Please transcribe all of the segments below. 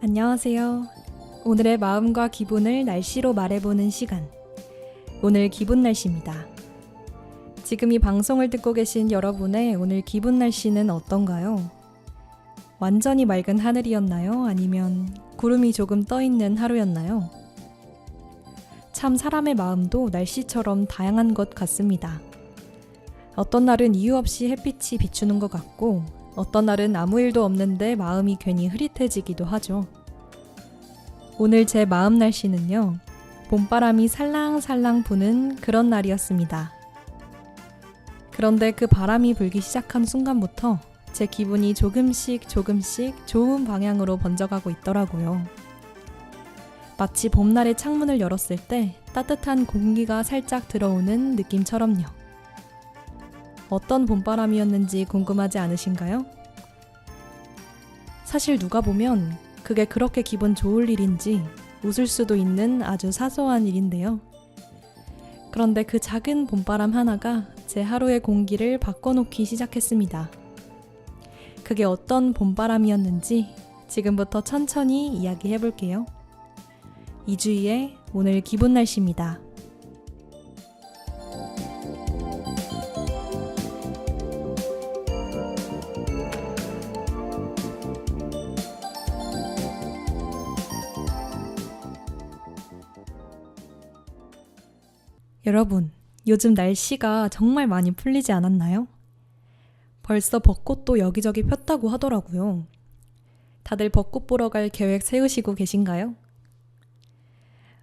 안녕하세요. 오늘의 마음과 기분을 날씨로 말해보는 시간. 오늘 기분 날씨입니다. 지금 이 방송을 듣고 계신 여러분의 오늘 기분 날씨는 어떤가요? 완전히 맑은 하늘이었나요? 아니면 구름이 조금 떠있는 하루였나요? 참 사람의 마음도 날씨처럼 다양한 것 같습니다. 어떤 날은 이유 없이 햇빛이 비추는 것 같고 어떤 날은 아무 일도 없는데 마음이 괜히 흐릿해지기도 하죠. 오늘 제 마음 날씨는요, 봄바람이 살랑살랑 부는 그런 날이었습니다. 그런데 그 바람이 불기 시작한 순간부터 제 기분이 조금씩 좋은 방향으로 번져가고 있더라고요. 마치 봄날의 창문을 열었을 때 따뜻한 공기가 살짝 들어오는 느낌처럼요. 어떤 봄바람이었는지 궁금하지 않으신가요? 사실 누가 보면 그게 그렇게 기분 좋을 일인지 웃을 수도 있는 아주 사소한 일인데요. 그런데 그 작은 봄바람 하나가 제 하루의 공기를 바꿔놓기 시작했습니다. 그게 어떤 봄바람이었는지 지금부터 천천히 이야기해볼게요. 이주희의 오늘 기분 날씨입니다. 여러분, 요즘 날씨가 정말 많이 풀리지 않았나요? 벌써 벚꽃도 여기저기 폈다고 하더라고요. 다들 벚꽃 보러 갈 계획 세우시고 계신가요?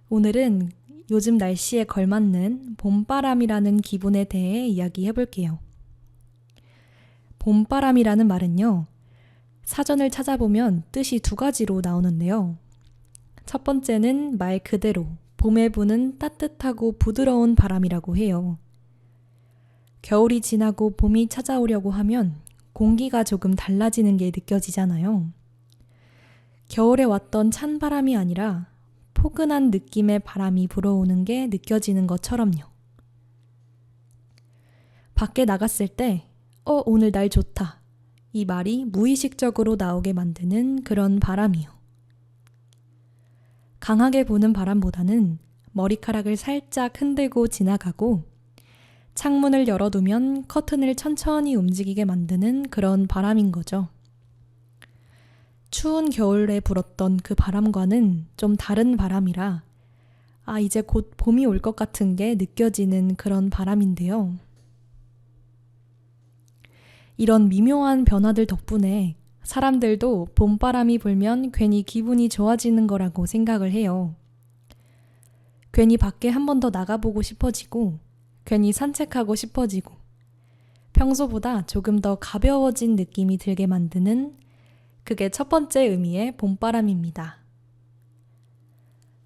오늘은 요즘 날씨에 걸맞는 봄바람이라는 기분에 대해 이야기해볼게요. 봄바람이라는 말은요, 사전을 찾아보면 뜻이 두 가지로 나오는데요. 첫 번째는 말 그대로 봄에 부는 따뜻하고 부드러운 바람이라고 해요. 겨울이 지나고 봄이 찾아오려고 하면 공기가 조금 달라지는 게 느껴지잖아요. 겨울에 왔던 찬 바람이 아니라 포근한 느낌의 바람이 불어오는 게 느껴지는 것처럼요. 밖에 나갔을 때 오늘 날 좋다. 이 말이 무의식적으로 나오게 만드는 그런 바람이요. 강하게 부는 바람보다는 머리카락을 살짝 흔들고 지나가고 창문을 열어두면 커튼을 천천히 움직이게 만드는 그런 바람인 거죠. 추운 겨울에 불었던 그 바람과는 좀 다른 바람이라 이제 곧 봄이 올 것 같은 게 느껴지는 그런 바람인데요. 이런 미묘한 변화들 덕분에 사람들도 봄바람이 불면 괜히 기분이 좋아지는 거라고 생각을 해요. 괜히 밖에 한 번 더 나가보고 싶어지고, 괜히 산책하고 싶어지고, 평소보다 조금 더 가벼워진 느낌이 들게 만드는 그게 첫 번째 의미의 봄바람입니다.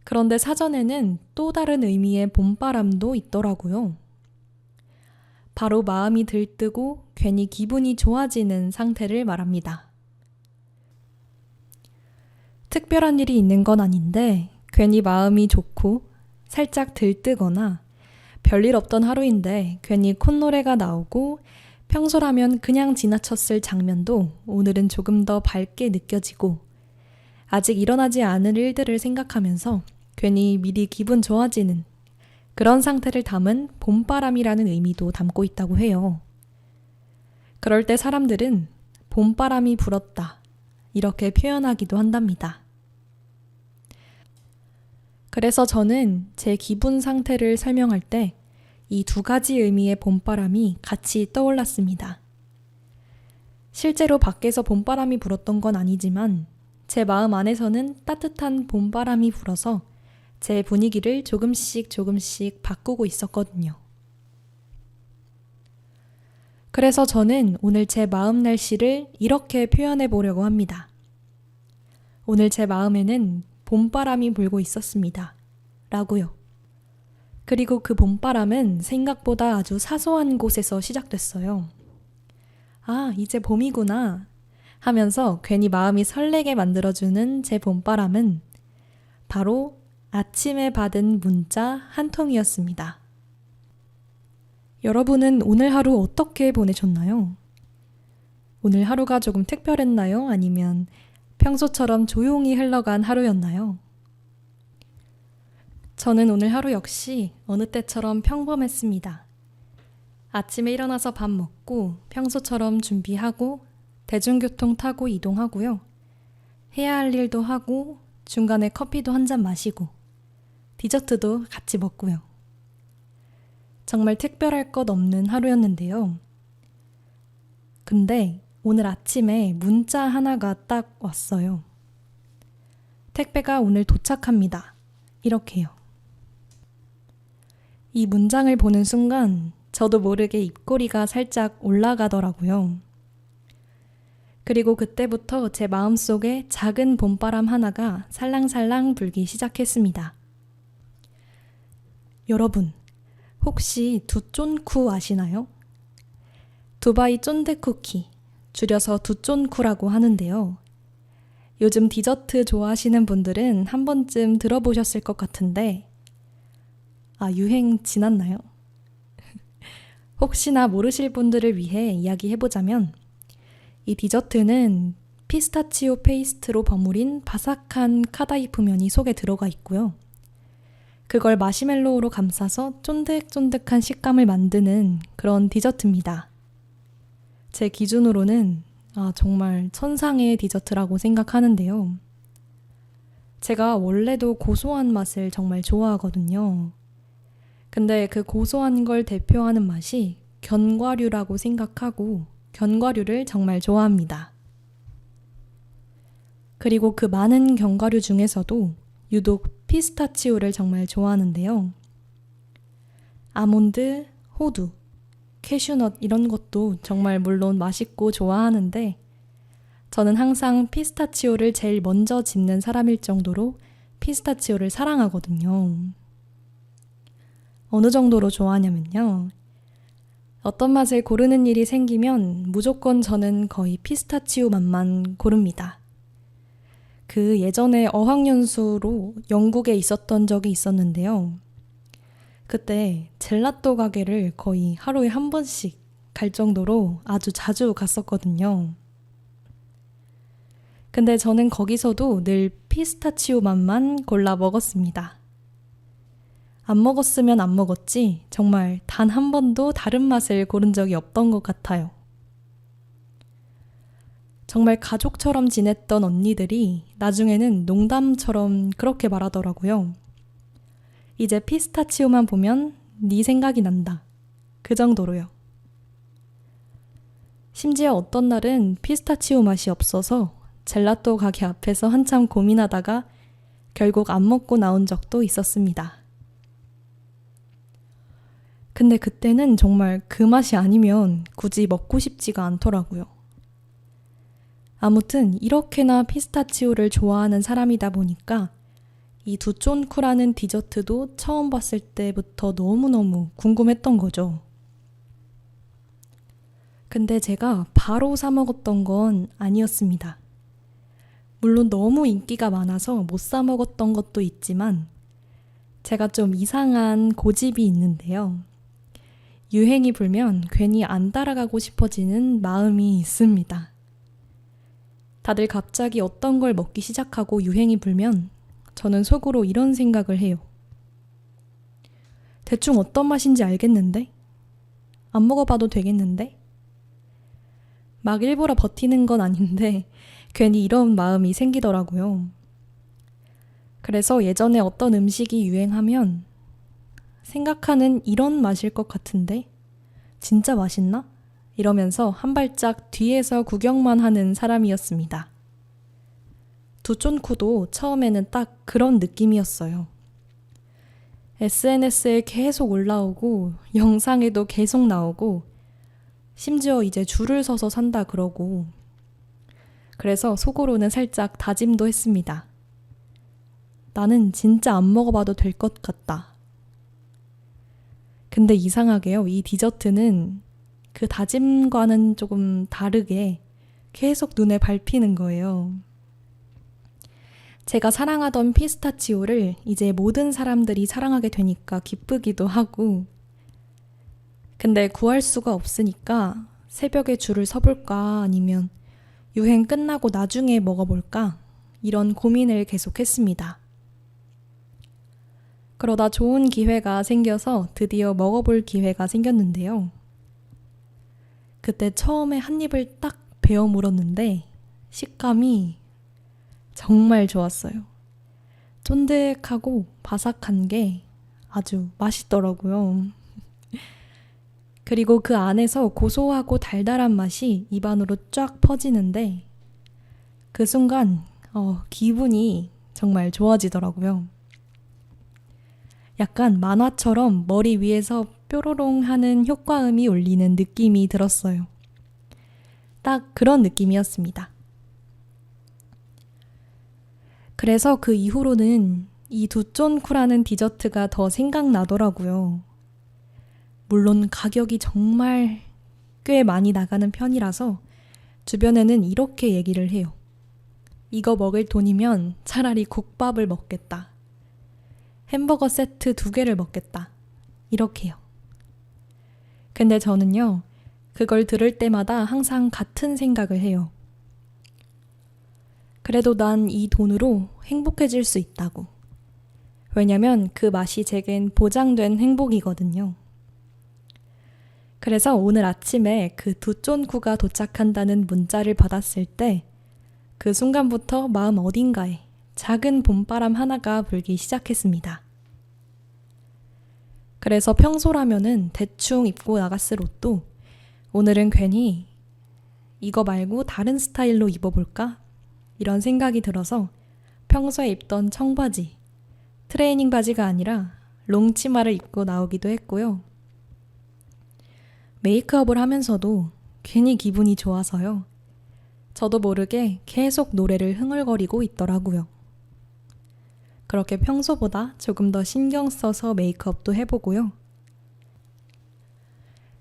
그런데 사전에는 또 다른 의미의 봄바람도 있더라고요. 바로 마음이 들뜨고 괜히 기분이 좋아지는 상태를 말합니다. 특별한 일이 있는 건 아닌데 괜히 마음이 좋고 살짝 들뜨거나 별일 없던 하루인데 괜히 콧노래가 나오고 평소라면 그냥 지나쳤을 장면도 오늘은 조금 더 밝게 느껴지고 아직 일어나지 않은 일들을 생각하면서 괜히 미리 기분 좋아지는 그런 상태를 담은 봄바람이라는 의미도 담고 있다고 해요. 그럴 때 사람들은 봄바람이 불었다 이렇게 표현하기도 한답니다. 그래서 저는 제 기분 상태를 설명할 때 이 두 가지 의미의 봄바람이 같이 떠올랐습니다. 실제로 밖에서 봄바람이 불었던 건 아니지만 제 마음 안에서는 따뜻한 봄바람이 불어서 제 분위기를 조금씩 바꾸고 있었거든요. 그래서 저는 오늘 제 마음 날씨를 이렇게 표현해 보려고 합니다. 오늘 제 마음에는 봄바람이 불고 있었습니다. 라고요. 그리고 그 봄바람은 생각보다 아주 사소한 곳에서 시작됐어요. 이제 봄이구나 하면서 괜히 마음이 설레게 만들어주는 제 봄바람은 바로 아침에 받은 문자 한 통이었습니다. 여러분은 오늘 하루 어떻게 보내셨나요? 오늘 하루가 조금 특별했나요? 아니면 평소처럼 조용히 흘러간 하루였나요? 저는 오늘 하루 역시 어느 때처럼 평범했습니다. 아침에 일어나서 밥 먹고 평소처럼 준비하고 대중교통 타고 이동하고요. 해야 할 일도 하고 중간에 커피도 한 잔 마시고 디저트도 같이 먹고요. 정말 특별할 것 없는 하루였는데요. 근데 오늘 아침에 문자 하나가 딱 왔어요. 택배가 오늘 도착합니다. 이렇게요. 이 문장을 보는 순간 저도 모르게 입꼬리가 살짝 올라가더라고요. 그리고 그때부터 제 마음속에 작은 봄바람 하나가 살랑살랑 불기 시작했습니다. 여러분, 혹시 두쫀쿠 아시나요? 두바이 쫀득 쿠키, 줄여서 두쫀쿠라고 하는데요. 요즘 디저트 좋아하시는 분들은 한 번쯤 들어보셨을 것 같은데 유행 지났나요? 혹시나 모르실 분들을 위해 이야기해보자면 이 디저트는 피스타치오 페이스트로 버무린 바삭한 카다이프 면이 속에 들어가 있고요. 그걸 마시멜로우로 감싸서 쫀득쫀득한 식감을 만드는 그런 디저트입니다. 제 기준으로는 정말 천상의 디저트라고 생각하는데요. 제가 원래도 고소한 맛을 정말 좋아하거든요. 근데 그 고소한 걸 대표하는 맛이 견과류라고 생각하고 견과류를 정말 좋아합니다. 그리고 그 많은 견과류 중에서도 유독 피스타치오를 정말 좋아하는데요. 아몬드, 호두, 캐슈넛 이런 것도 정말 물론 맛있고 좋아하는데 저는 항상 피스타치오를 제일 먼저 집는 사람일 정도로 피스타치오를 사랑하거든요. 어느 정도로 좋아하냐면요. 어떤 맛을 고르는 일이 생기면 무조건 저는 거의 피스타치오 맛만 고릅니다. 그 예전에 어학연수로 영국에 있었던 적이 있었는데요. 그때 젤라또 가게를 거의 하루에 한 번씩 갈 정도로 아주 자주 갔었거든요. 근데 저는 거기서도 늘 피스타치오 맛만 골라 먹었습니다. 안 먹었으면 안 먹었지 정말 단 한 번도 다른 맛을 고른 적이 없던 것 같아요. 정말 가족처럼 지냈던 언니들이 나중에는 농담처럼 그렇게 말하더라고요. 이제 피스타치오만 보면 네 생각이 난다. 그 정도로요. 심지어 어떤 날은 피스타치오 맛이 없어서 젤라또 가게 앞에서 한참 고민하다가 결국 안 먹고 나온 적도 있었습니다. 근데 그때는 정말 그 맛이 아니면 굳이 먹고 싶지가 않더라고요. 아무튼 이렇게나 피스타치오를 좋아하는 사람이다 보니까 이 두쫀쿠라는 디저트도 처음 봤을 때부터 너무너무 궁금했던 거죠. 근데 제가 바로 사 먹었던 건 아니었습니다. 물론 너무 인기가 많아서 못 사 먹었던 것도 있지만 제가 좀 이상한 고집이 있는데요. 유행이 불면 괜히 안 따라가고 싶어지는 마음이 있습니다. 다들 갑자기 어떤 걸 먹기 시작하고 유행이 불면 저는 속으로 이런 생각을 해요. 대충 어떤 맛인지 알겠는데? 안 먹어봐도 되겠는데? 막 일부러 버티는 건 아닌데 괜히 이런 마음이 생기더라고요. 그래서 예전에 어떤 음식이 유행하면 생각하는 이런 맛일 것 같은데 진짜 맛있나? 이러면서 한 발짝 뒤에서 구경만 하는 사람이었습니다. 두쫀쿠도 처음에는 딱 그런 느낌이었어요. SNS에 계속 올라오고 영상에도 계속 나오고 심지어 이제 줄을 서서 산다 그러고 그래서 속으로는 살짝 다짐도 했습니다. 나는 진짜 안 먹어봐도 될 것 같다. 근데 이상하게요. 이 디저트는 그 다짐과는 조금 다르게 계속 눈에 밟히는 거예요. 제가 사랑하던 피스타치오를 이제 모든 사람들이 사랑하게 되니까 기쁘기도 하고 근데 구할 수가 없으니까 새벽에 줄을 서볼까 아니면 유행 끝나고 나중에 먹어볼까? 이런 고민을 계속했습니다. 그러다 좋은 기회가 생겨서 드디어 먹어볼 기회가 생겼는데요. 그때 처음에 한 입을 딱 베어 물었는데 식감이 정말 좋았어요. 쫀득하고 바삭한 게 아주 맛있더라고요. 그리고 그 안에서 고소하고 달달한 맛이 입안으로 쫙 퍼지는데 그 순간 기분이 정말 좋아지더라고요. 약간 만화처럼 머리 위에서 뾰로롱 하는 효과음이 울리는 느낌이 들었어요. 딱 그런 느낌이었습니다. 그래서 그 이후로는 이 두쫀쿠라는 디저트가 더 생각나더라고요. 물론 가격이 정말 꽤 많이 나가는 편이라서 주변에는 이렇게 얘기를 해요. 이거 먹을 돈이면 차라리 국밥을 먹겠다. 햄버거 세트 2개를 먹겠다. 이렇게요. 근데 저는요, 그걸 들을 때마다 항상 같은 생각을 해요. 그래도 난 이 돈으로 행복해질 수 있다고. 왜냐면 그 맛이 제겐 보장된 행복이거든요. 그래서 오늘 아침에 그 두쫀쿠가 도착한다는 문자를 받았을 때 그 순간부터 마음 어딘가에 작은 봄바람 하나가 불기 시작했습니다. 그래서 평소라면은 대충 입고 나갔을 옷도 오늘은 괜히 이거 말고 다른 스타일로 입어볼까? 이런 생각이 들어서 평소에 입던 청바지, 트레이닝 바지가 아니라 롱치마를 입고 나오기도 했고요. 메이크업을 하면서도 괜히 기분이 좋아서요. 저도 모르게 계속 노래를 흥얼거리고 있더라고요. 그렇게 평소보다 조금 더 신경 써서 메이크업도 해보고요.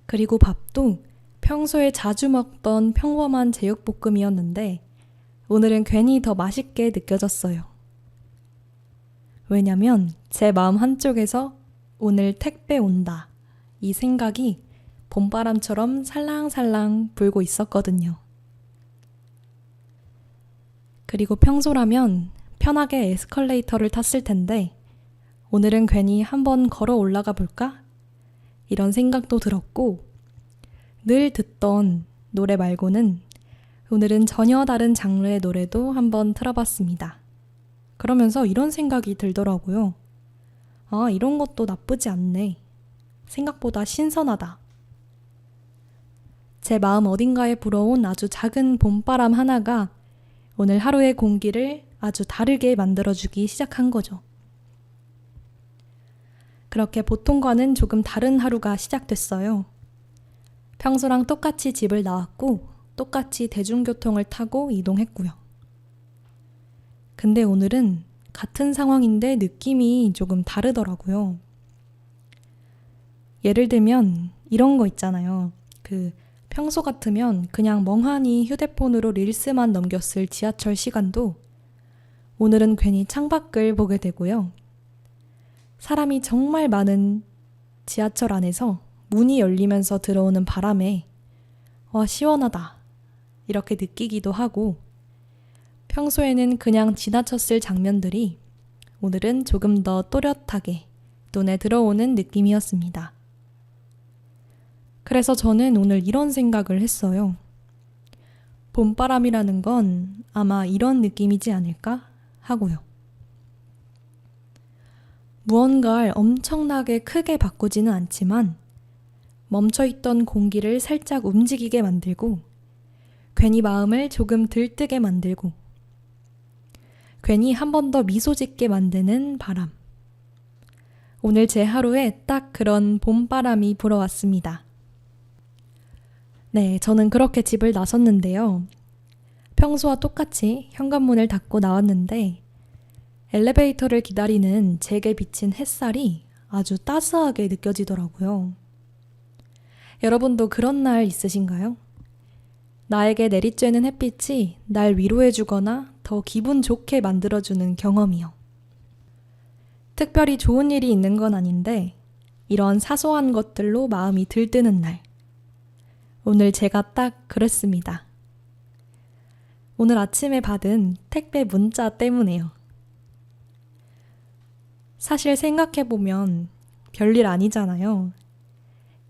그리고 밥도 평소에 자주 먹던 평범한 제육볶음이었는데 오늘은 괜히 더 맛있게 느껴졌어요. 왜냐면 제 마음 한쪽에서 오늘 택배 온다. 이 생각이 봄바람처럼 살랑살랑 불고 있었거든요. 그리고 평소라면 편하게 에스컬레이터를 탔을 텐데 오늘은 괜히 한번 걸어 올라가 볼까? 이런 생각도 들었고 늘 듣던 노래 말고는 오늘은 전혀 다른 장르의 노래도 한번 틀어봤습니다. 그러면서 이런 생각이 들더라고요. 아, 이런 것도 나쁘지 않네. 생각보다 신선하다. 제 마음 어딘가에 불어온 아주 작은 봄바람 하나가 오늘 하루의 공기를 아주 다르게 만들어주기 시작한 거죠. 그렇게 보통과는 조금 다른 하루가 시작됐어요. 평소랑 똑같이 집을 나왔고 똑같이 대중교통을 타고 이동했고요. 근데 오늘은 같은 상황인데 느낌이 조금 다르더라고요. 예를 들면 이런 거 있잖아요. 평소 같으면 그냥 멍하니 휴대폰으로 릴스만 넘겼을 지하철 시간도 오늘은 괜히 창밖을 보게 되고요. 사람이 정말 많은 지하철 안에서 문이 열리면서 들어오는 바람에 시원하다 이렇게 느끼기도 하고 평소에는 그냥 지나쳤을 장면들이 오늘은 조금 더 또렷하게 눈에 들어오는 느낌이었습니다. 그래서 저는 오늘 이런 생각을 했어요. 봄바람이라는 건 아마 이런 느낌이지 않을까 하고요. 무언가를 엄청나게 크게 바꾸지는 않지만 멈춰있던 공기를 살짝 움직이게 만들고 괜히 마음을 조금 들뜨게 만들고 괜히 한 번 더 미소 짓게 만드는 바람. 오늘 제 하루에 딱 그런 봄바람이 불어왔습니다. 네, 저는 그렇게 집을 나섰는데요. 평소와 똑같이 현관문을 닫고 나왔는데 엘리베이터를 기다리는 제게 비친 햇살이 아주 따스하게 느껴지더라고요. 여러분도 그런 날 있으신가요? 나에게 내리쬐는 햇빛이 날 위로해주거나 더 기분 좋게 만들어주는 경험이요. 특별히 좋은 일이 있는 건 아닌데 이런 사소한 것들로 마음이 들뜨는 날. 오늘 제가 딱 그랬습니다. 오늘 아침에 받은 택배 문자 때문에요. 사실 생각해보면 별일 아니잖아요.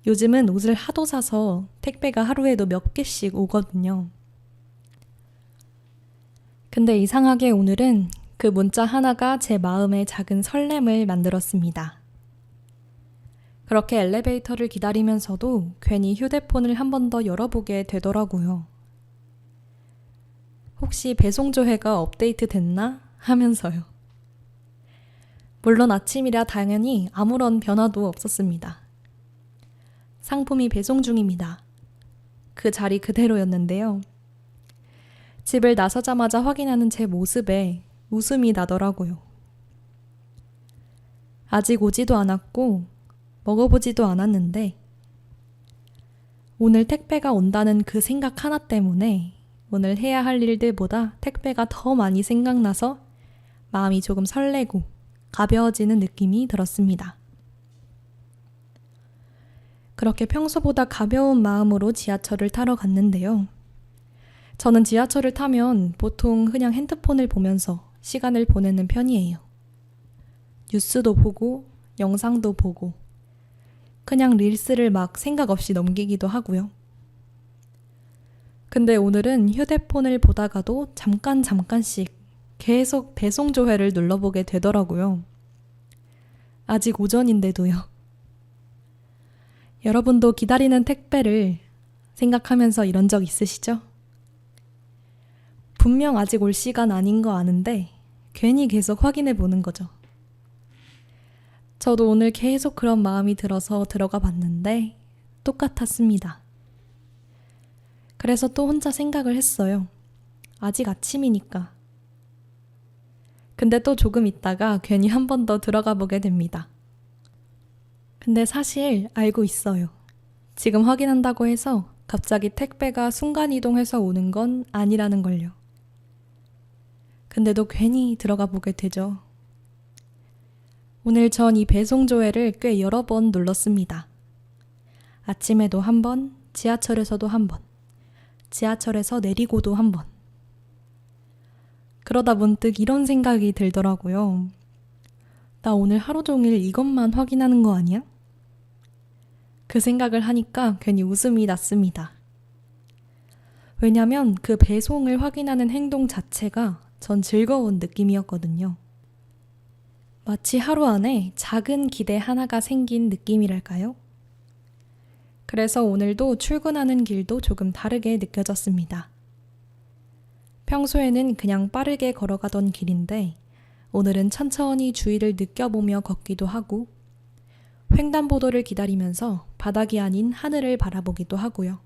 요즘은 옷을 하도 사서 택배가 하루에도 몇 개씩 오거든요. 근데 이상하게 오늘은 그 문자 하나가 제 마음에 작은 설렘을 만들었습니다. 그렇게 엘리베이터를 기다리면서도 괜히 휴대폰을 한 번 더 열어보게 되더라고요. 혹시 배송 조회가 업데이트 됐나 하면서요. 물론 아침이라 당연히 아무런 변화도 없었습니다. 상품이 배송 중입니다. 그 자리 그대로였는데요. 집을 나서자마자 확인하는 제 모습에 웃음이 나더라고요. 아직 오지도 않았고 먹어보지도 않았는데 오늘 택배가 온다는 그 생각 하나 때문에 오늘 해야 할 일들보다 택배가 더 많이 생각나서 마음이 조금 설레고 가벼워지는 느낌이 들었습니다. 그렇게 평소보다 가벼운 마음으로 지하철을 타러 갔는데요. 저는 지하철을 타면 보통 그냥 핸드폰을 보면서 시간을 보내는 편이에요. 뉴스도 보고 영상도 보고 그냥 릴스를 막 생각 없이 넘기기도 하고요. 근데 오늘은 휴대폰을 보다가도 잠깐씩 계속 배송 조회를 눌러보게 되더라고요. 아직 오전인데도요. 여러분도 기다리는 택배를 생각하면서 이런 적 있으시죠? 분명 아직 올 시간 아닌 거 아는데 괜히 계속 확인해 보는 거죠. 저도 오늘 계속 그런 마음이 들어서 들어가 봤는데 똑같았습니다. 그래서 또 혼자 생각을 했어요. 아직 아침이니까. 근데 또 조금 있다가 괜히 한 번 더 들어가 보게 됩니다. 근데 사실 알고 있어요. 지금 확인한다고 해서 갑자기 택배가 순간이동해서 오는 건 아니라는 걸요. 근데도 괜히 들어가 보게 되죠. 오늘 전 이 배송 조회를 꽤 여러 번 눌렀습니다. 아침에도 한 번, 지하철에서도 한 번, 지하철에서 내리고도 한 번. 그러다 문득 이런 생각이 들더라고요. 나 오늘 하루 종일 이것만 확인하는 거 아니야? 그 생각을 하니까 괜히 웃음이 났습니다. 왜냐면 그 배송을 확인하는 행동 자체가 전 즐거운 느낌이었거든요. 마치 하루 안에 작은 기대 하나가 생긴 느낌이랄까요? 그래서 오늘도 출근하는 길도 조금 다르게 느껴졌습니다. 평소에는 그냥 빠르게 걸어가던 길인데 오늘은 천천히 주위를 느껴보며 걷기도 하고 횡단보도를 기다리면서 바닥이 아닌 하늘을 바라보기도 하고요.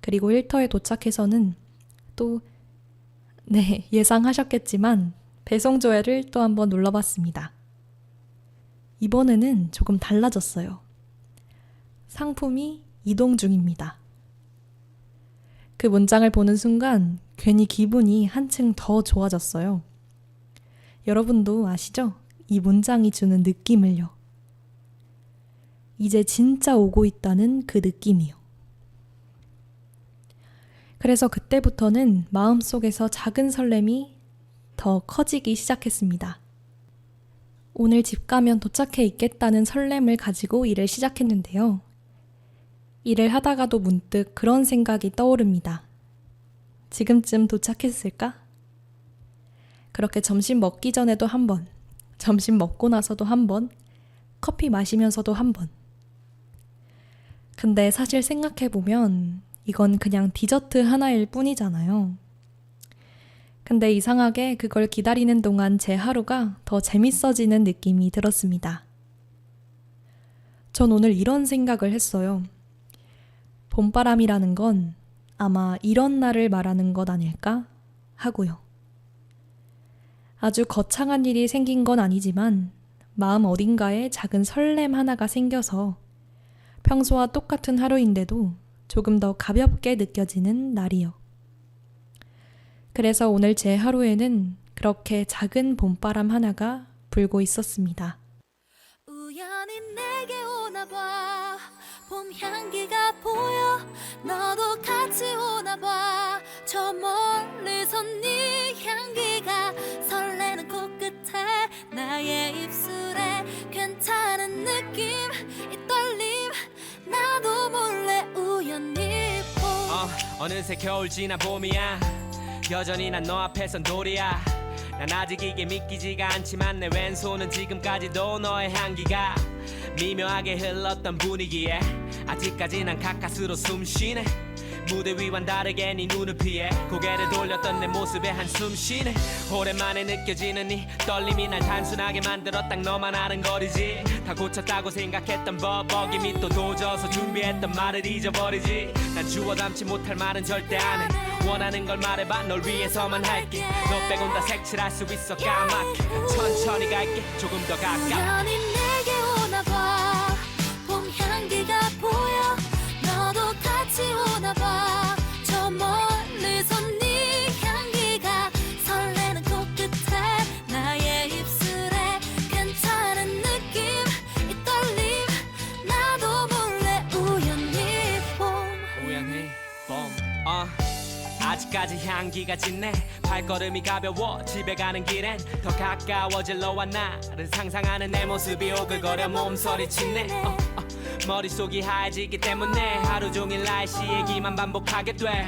그리고 일터에 도착해서는 또 예상하셨겠지만 배송 조회를 또 한번 눌러봤습니다. 이번에는 조금 달라졌어요. 상품이 이동 중입니다. 그 문장을 보는 순간 괜히 기분이 한층 더 좋아졌어요. 여러분도 아시죠? 이 문장이 주는 느낌을요. 이제 진짜 오고 있다는 그 느낌이요. 그래서 그때부터는 마음속에서 작은 설렘이 더 커지기 시작했습니다. 오늘 집 가면 도착해 있겠다는 설렘을 가지고 일을 시작했는데요. 일을 하다가도 문득 그런 생각이 떠오릅니다. 지금쯤 도착했을까? 그렇게 점심 먹기 전에도 한 번, 점심 먹고 나서도 한 번, 커피 마시면서도 한 번. 근데 사실 생각해보면 이건 그냥 디저트 하나일 뿐이잖아요. 근데 이상하게 그걸 기다리는 동안 제 하루가 더 재밌어지는 느낌이 들었습니다. 전 오늘 이런 생각을 했어요. 봄바람이라는 건 아마 이런 날을 말하는 것 아닐까 하고요. 아주 거창한 일이 생긴 건 아니지만 마음 어딘가에 작은 설렘 하나가 생겨서 평소와 똑같은 하루인데도 조금 더 가볍게 느껴지는 날이요. 그래서 오늘 제 하루에는 그렇게 작은 봄바람 하나가 불고 있었습니다. 우연히 내게 오나봐 봄 향기가 보여 너도 같이 오나봐 저 멀 멀리서 네 향기가 설레는 코끝에 나의 입술에 괜찮은 느낌 이 떨림 나도 몰래 우연히 어느새 겨울 지나 봄이야 여전히 난 너 앞에선 돌이야 난 아직 이게 믿기지가 않지만 내 왼손은 지금까지도 너의 향기가 미묘하게 흘렀던 분위기에 아직까지 난 가까스로 숨쉬네 무대 위와는 다르게 네 눈을 피해 고개를 돌렸던 내 모습에 한숨 쉬네 오랜만에 느껴지는 이 떨림이 날 단순하게 만들어 딱 너만 아는 거리지 다 고쳤다고 생각했던 버벅임이 또 도져서 준비했던 말을 잊어버리지 난 주워 담지 못할 말은 절대 안해 원하는 걸 말해봐 널 위해서만 할게 너 빼곤 다 색칠할 수 있어 까맣게 천천히 갈게 조금 더 가까이 우연히 내게 오나봐 봄 향기가 보여 너도 같이 오나봐 저 멀리서 네 향기가 설레는 코끝에 나의 입술에 괜찮은 느낌 이 떨림 나도 몰래 우연히 우연히 아직까지 향기가 짙네 발걸음이 가벼워 집에 가는 길엔 더 가까워질 너와 나를 상상하는 내 모습이 오글거려 몸서리치네 머릿속이 하얘지기 때문에 하루 종일 날씨 얘기만 반복하게 돼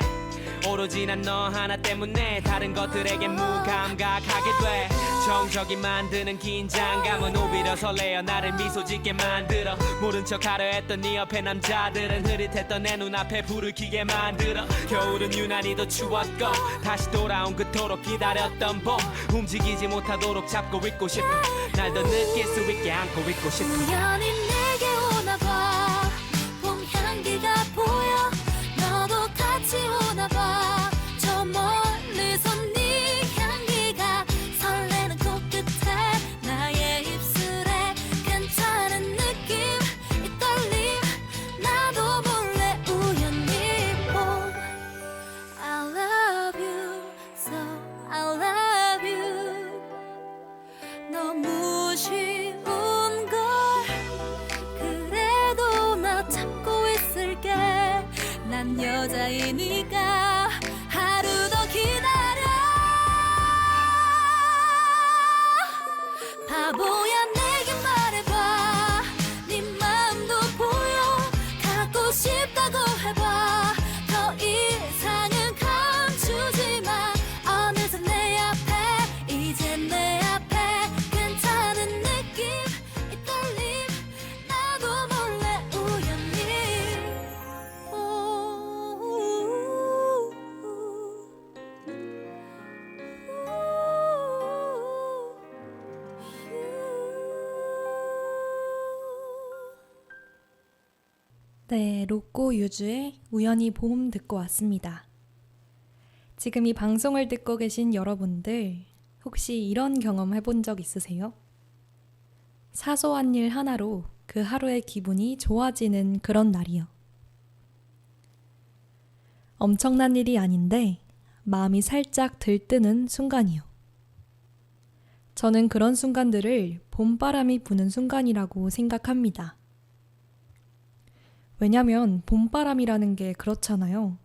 오로지 난 너 하나 때문에 다른 것들에게 무감각하게 돼 정적이 만드는 긴장감은 오히려 설레어 나를 미소 짓게 만들어 모른 척하려 했던 네 옆에 남자들은 흐릿했던 내 눈앞에 불을 켜게 만들어 겨울은 유난히 더 추웠고 다시 돌아온 그토록 기다렸던 봄 움직이지 못하도록 잡고 있고 싶어 날 더 느낄 수 있게 안고 있고 싶어 우연히 내게 오나봐 봄 향기가 보여 너도 같이 오나봐 저 멀리서 네 향기가 설레는 코끝에 나의 입술에 괜찮은 느낌 이 떨림 나도 몰래 우연히 I love you so I love you 너무 쉬운 걸 그래도 나 참고 있을게 난 여자이니까 하루 더 기다려 바보야 내게 말해봐 네 마음도 보여 갖고 싶다고 해봐 더 이상은 감추지 마 어느새 내 앞에 이제 내 앞에 괜찮은 느낌 이 떨림 나도 몰래 우연히 네, 로꼬 유주의 우연히 봄 듣고 왔습니다. 지금 이 방송을 듣고 계신 여러분들 혹시 이런 경험 해본 적 있으세요? 사소한 일 하나로 그 하루의 기분이 좋아지는 그런 날이요. 엄청난 일이 아닌데 마음이 살짝 들뜨는 순간이요. 저는 그런 순간들을 봄바람이 부는 순간이라고 생각합니다. 왜냐면 봄바람이라는 게 그렇잖아요.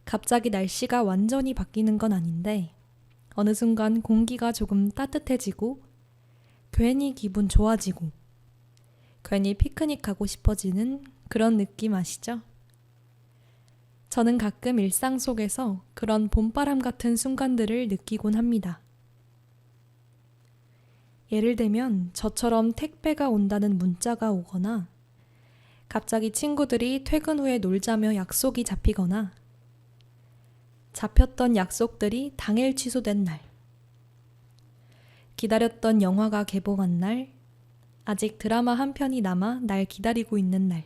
갑자기 날씨가 완전히 바뀌는 건 아닌데 어느 순간 공기가 조금 따뜻해지고 괜히 기분 좋아지고 괜히 피크닉 가고 싶어지는 그런 느낌 아시죠? 저는 가끔 일상 속에서 그런 봄바람 같은 순간들을 느끼곤 합니다. 예를 들면 저처럼 택배가 온다는 문자가 오거나 갑자기 친구들이 퇴근 후에 놀자며 약속이 잡히거나 잡혔던 약속들이 당일 취소된 날, 기다렸던 영화가 개봉한 날, 아직 드라마 한 편이 남아 날 기다리고 있는 날.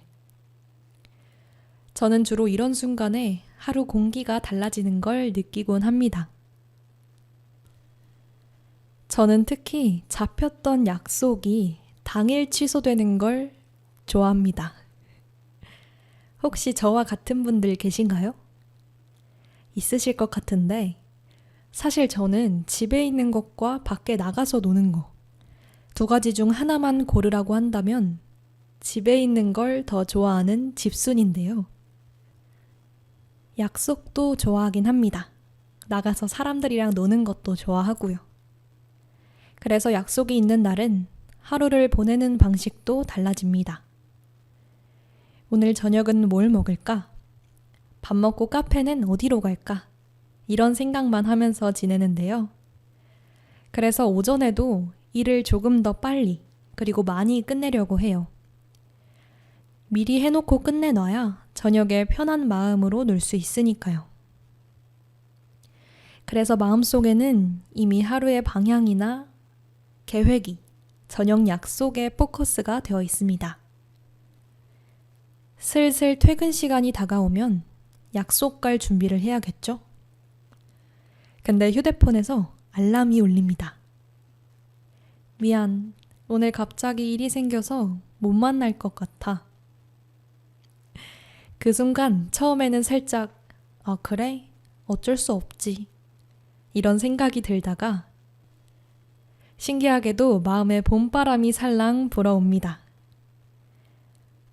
저는 주로 이런 순간에 하루 공기가 달라지는 걸 느끼곤 합니다. 저는 특히 잡혔던 약속이 당일 취소되는 걸 좋아합니다. 혹시 저와 같은 분들 계신가요? 있으실 것 같은데 사실 저는 집에 있는 것과 밖에 나가서 노는 거 두 가지 중 하나만 고르라고 한다면 집에 있는 걸 더 좋아하는 집순인데요. 약속도 좋아하긴 합니다. 나가서 사람들이랑 노는 것도 좋아하고요. 그래서 약속이 있는 날은 하루를 보내는 방식도 달라집니다. 오늘 저녁은 뭘 먹을까? 밥 먹고 카페는 어디로 갈까? 이런 생각만 하면서 지내는데요. 그래서 오전에도 일을 조금 더 빨리 그리고 많이 끝내려고 해요. 미리 해놓고 끝내놔야 저녁에 편한 마음으로 놀 수 있으니까요. 그래서 마음속에는 이미 하루의 방향이나 계획이 저녁 약속에 포커스가 되어 있습니다. 슬슬 퇴근 시간이 다가오면 약속 갈 준비를 해야겠죠? 근데 휴대폰에서 알람이 울립니다. 미안, 오늘 갑자기 일이 생겨서 못 만날 것 같아. 그 순간 처음에는 살짝 아 그래? 어쩔 수 없지. 이런 생각이 들다가 신기하게도 마음에 봄바람이 살랑 불어옵니다.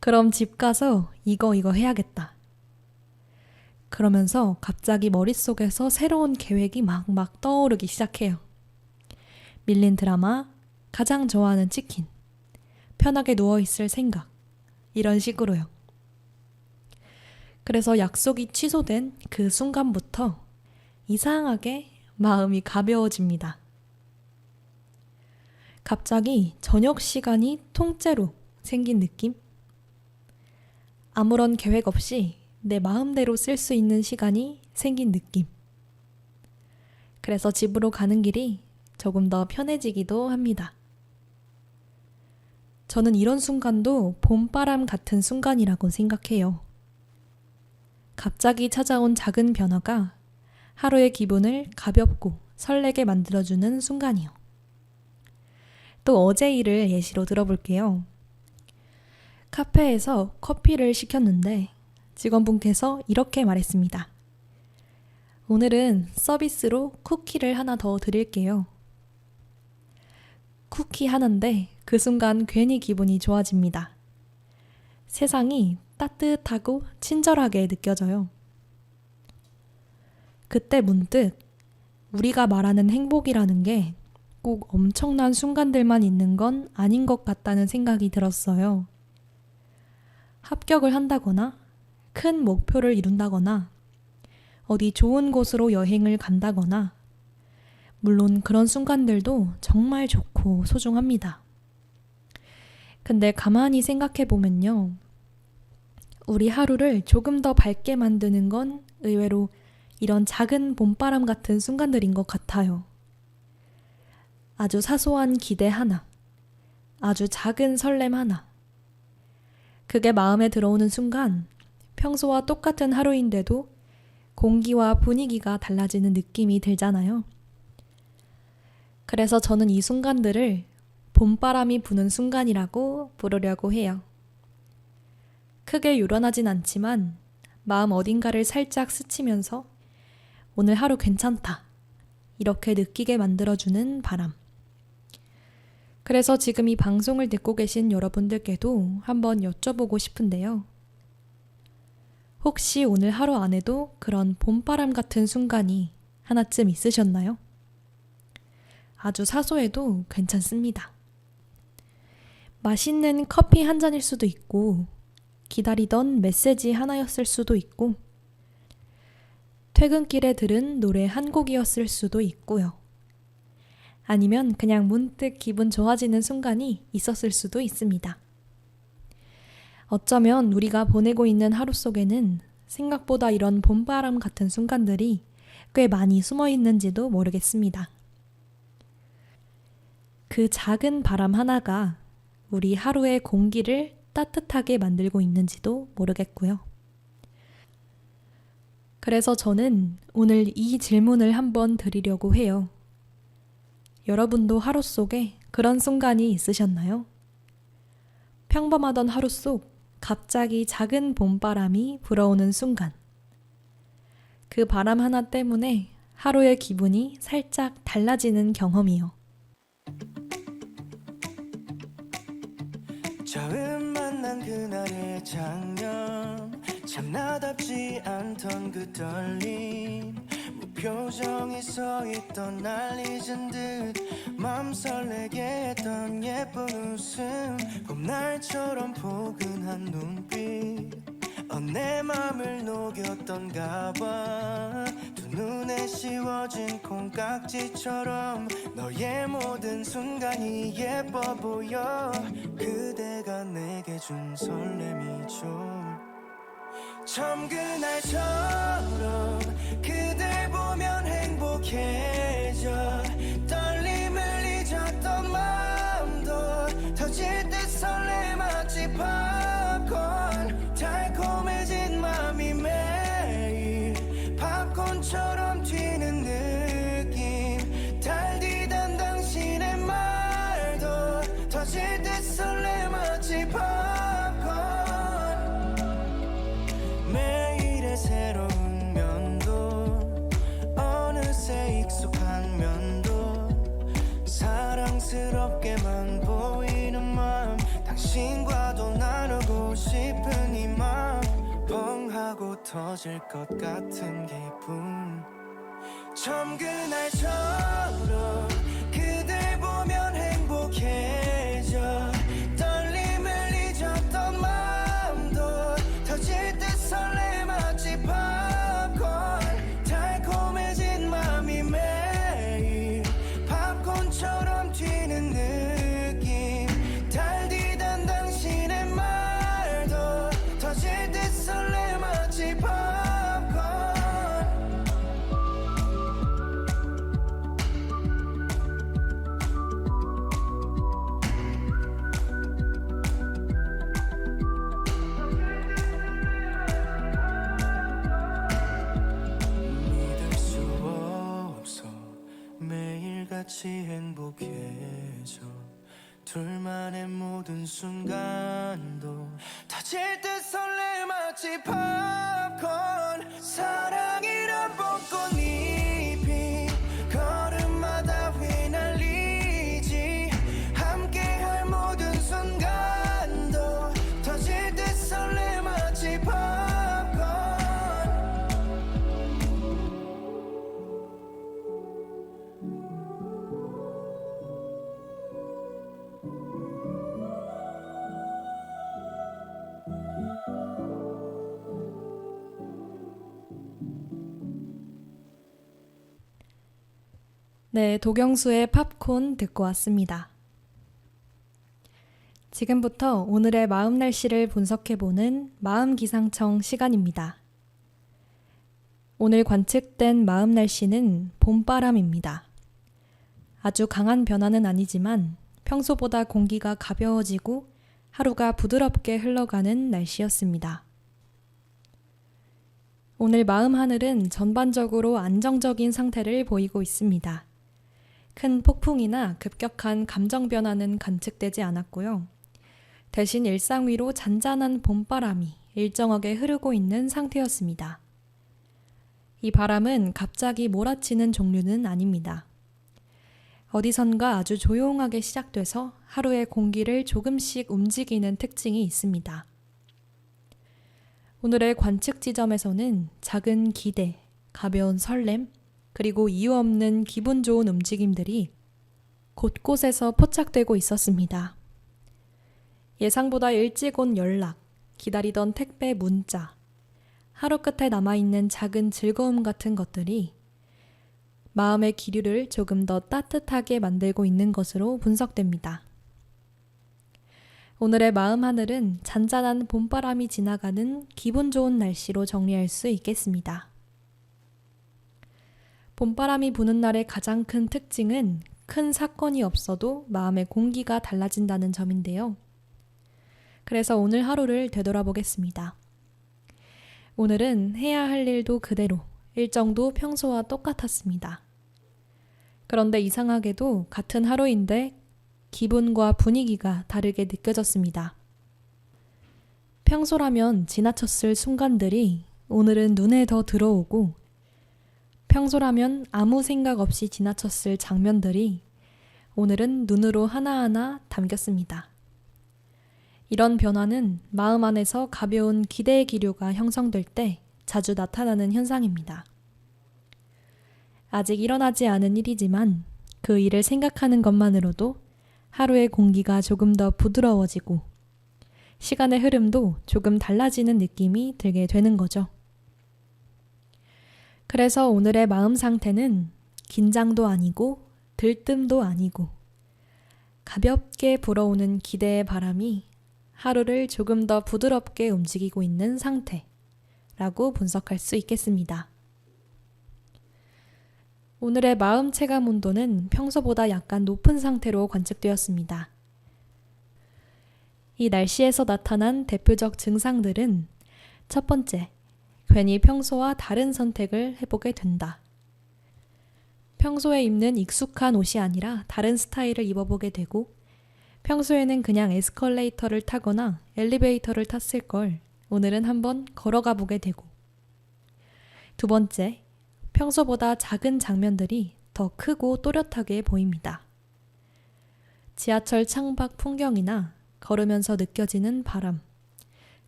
그럼 집 가서 이거 해야겠다. 그러면서 갑자기 머릿속에서 새로운 계획이 막 떠오르기 시작해요. 밀린 드라마, 가장 좋아하는 치킨, 편하게 누워있을 생각, 이런 식으로요. 그래서 약속이 취소된 그 순간부터 이상하게 마음이 가벼워집니다. 갑자기 저녁 시간이 통째로 생긴 느낌? 아무런 계획 없이 내 마음대로 쓸 수 있는 시간이 생긴 느낌. 그래서 집으로 가는 길이 조금 더 편해지기도 합니다. 저는 이런 순간도 봄바람 같은 순간이라고 생각해요. 갑자기 찾아온 작은 변화가 하루의 기분을 가볍고 설레게 만들어주는 순간이요. 또 어제 일을 예시로 들어볼게요. 카페에서 커피를 시켰는데 직원분께서 이렇게 말했습니다. 오늘은 서비스로 쿠키를 하나 더 드릴게요. 쿠키 하나인데 그 순간 괜히 기분이 좋아집니다. 세상이 따뜻하고 친절하게 느껴져요. 그때 문득 우리가 말하는 행복이라는 게 꼭 엄청난 순간들만 있는 건 아닌 것 같다는 생각이 들었어요. 합격을 한다거나 큰 목표를 이룬다거나 어디 좋은 곳으로 여행을 간다거나 물론 그런 순간들도 정말 좋고 소중합니다. 근데 가만히 생각해 보면요. 우리 하루를 조금 더 밝게 만드는 건 의외로 이런 작은 봄바람 같은 순간들인 것 같아요. 아주 사소한 기대 하나, 아주 작은 설렘 하나. 그게 마음에 들어오는 순간 평소와 똑같은 하루인데도 공기와 분위기가 달라지는 느낌이 들잖아요. 그래서 저는 이 순간들을 봄바람이 부는 순간이라고 부르려고 해요. 크게 요란하진 않지만 마음 어딘가를 살짝 스치면서 오늘 하루 괜찮다. 이렇게 느끼게 만들어주는 바람. 그래서 지금 이 방송을 듣고 계신 여러분들께도 한번 여쭤보고 싶은데요. 혹시 오늘 하루 안에도 그런 봄바람 같은 순간이 하나쯤 있으셨나요? 아주 사소해도 괜찮습니다. 맛있는 커피 한 잔일 수도 있고, 기다리던 메시지 하나였을 수도 있고, 퇴근길에 들은 노래 한 곡이었을 수도 있고요. 아니면 그냥 문득 기분 좋아지는 순간이 있었을 수도 있습니다. 어쩌면 우리가 보내고 있는 하루 속에는 생각보다 이런 봄바람 같은 순간들이 꽤 많이 숨어 있는지도 모르겠습니다. 그 작은 바람 하나가 우리 하루의 공기를 따뜻하게 만들고 있는지도 모르겠고요. 그래서 저는 오늘 이 질문을 한번 드리려고 해요. 여러분도 하루 속에 그런 순간이 있으셨나요? 평범하던 하루 속 갑자기 작은 봄바람이 불어오는 순간. 그 바람 하나 때문에 하루의 기분이 살짝 달라지는 경험이요. 처음 만난 그날의 장면 참 나답지 않던 그 떨림 표정이 서있던 날 잊은 듯 맘 설레게 했던 예쁜 웃음 봄날처럼 포근한 눈빛 내 맘을 녹였던가 봐두 눈에 씌워진 콩깍지처럼 너의 모든 순간이 예뻐 보여 그대가 내게 준 설렘이죠 처음 그날처럼 그댈 보면 행복해져 떨림을 잊었던 마음도 터질 듯 설레 마치 팝콘 달콤해진 맘이 매일 팝콘처럼 튀는 느낌 달디던 당신의 말도 터질 듯 설레 마치 팝콘 매일의 새로운 면도 어느새 익숙한 면도 사랑스럽게만 보이는 맘 당신과도 나누고 싶은 이 맘 뻥 하고 터질 것 같은 기분 처음 그날처럼 그댈 보면 행복해져 떨림을 잊었던 마음도 터질 듯 설레 마치 팝콘 달콤해진 맘이 매일 팝콘처럼 튀는 느낌 달디던 당신의 말도 터질 듯 설레 마치 팝콘 믿을 수 없어 매일같이 행복해져 둘만의 모든 순간도 터질 듯 설레 마치 팝콘 사랑이란 벚꽃잎이 걸음마다 휘날리지 함께할 모든 순간도 터질 듯 설레 마치 팝콘 네, 도경수의 팝콘 듣고 왔습니다. 지금부터 오늘의 마음 날씨를 분석해보는 마음 기상청 시간입니다. 오늘 관측된 마음 날씨는 봄바람입니다. 아주 강한 변화는 아니지만 평소보다 공기가 가벼워지고 하루가 부드럽게 흘러가는 날씨였습니다. 오늘 마음 하늘은 전반적으로 안정적인 상태를 보이고 있습니다. 큰 폭풍이나 급격한 감정 변화는 관측되지 않았고요. 대신 일상 위로 잔잔한 봄바람이 일정하게 흐르고 있는 상태였습니다. 이 바람은 갑자기 몰아치는 종류는 아닙니다. 어디선가 아주 조용하게 시작돼서 하루의 공기를 조금씩 움직이는 특징이 있습니다. 오늘의 관측 지점에서는 작은 기대, 가벼운 설렘, 그리고 이유 없는 기분 좋은 움직임들이 곳곳에서 포착되고 있었습니다. 예상보다 일찍 온 연락, 기다리던 택배 문자, 하루 끝에 남아있는 작은 즐거움 같은 것들이 마음의 기류를 조금 더 따뜻하게 만들고 있는 것으로 분석됩니다. 오늘의 마음 하늘은 잔잔한 봄바람이 지나가는 기분 좋은 날씨로 정리할 수 있겠습니다. 봄바람이 부는 날의 가장 큰 특징은 큰 사건이 없어도 마음의 공기가 달라진다는 점인데요. 그래서 오늘 하루를 되돌아보겠습니다. 오늘은 해야 할 일도 그대로, 일정도 평소와 똑같았습니다. 그런데 이상하게도 같은 하루인데 기분과 분위기가 다르게 느껴졌습니다. 평소라면 지나쳤을 순간들이 오늘은 눈에 더 들어오고 평소라면 아무 생각 없이 지나쳤을 장면들이 오늘은 눈으로 하나하나 담겼습니다. 이런 변화는 마음 안에서 가벼운 기대의 기류가 형성될 때 자주 나타나는 현상입니다. 아직 일어나지 않은 일이지만 그 일을 생각하는 것만으로도 하루의 공기가 조금 더 부드러워지고 시간의 흐름도 조금 달라지는 느낌이 들게 되는 거죠. 그래서 오늘의 마음 상태는 긴장도 아니고 들뜸도 아니고 가볍게 불어오는 기대의 바람이 하루를 조금 더 부드럽게 움직이고 있는 상태라고 분석할 수 있겠습니다. 오늘의 마음 체감 온도는 평소보다 약간 높은 상태로 관측되었습니다. 이 날씨에서 나타난 대표적 증상들은 첫 번째, 괜히 평소와 다른 선택을 해보게 된다. 평소에 입는 익숙한 옷이 아니라 다른 스타일을 입어보게 되고 평소에는 그냥 에스컬레이터를 타거나 엘리베이터를 탔을 걸 오늘은 한번 걸어가 보게 되고 두 번째, 평소보다 작은 장면들이 더 크고 또렷하게 보입니다. 지하철 창밖 풍경이나 걸으면서 느껴지는 바람,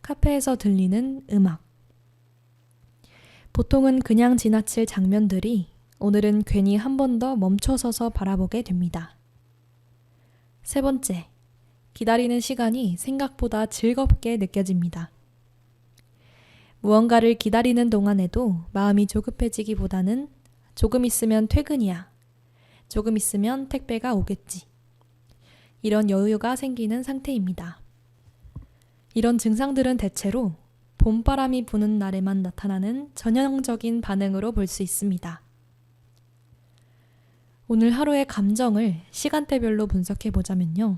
카페에서 들리는 음악. 보통은 그냥 지나칠 장면들이 오늘은 괜히 한 번 더 멈춰서서 바라보게 됩니다. 세 번째, 기다리는 시간이 생각보다 즐겁게 느껴집니다. 무언가를 기다리는 동안에도 마음이 조급해지기보다는 조금 있으면 퇴근이야. 조금 있으면 택배가 오겠지. 이런 여유가 생기는 상태입니다. 이런 증상들은 대체로 봄바람이 부는 날에만 나타나는 전형적인 반응으로 볼 수 있습니다. 오늘 하루의 감정을 시간대별로 분석해 보자면요.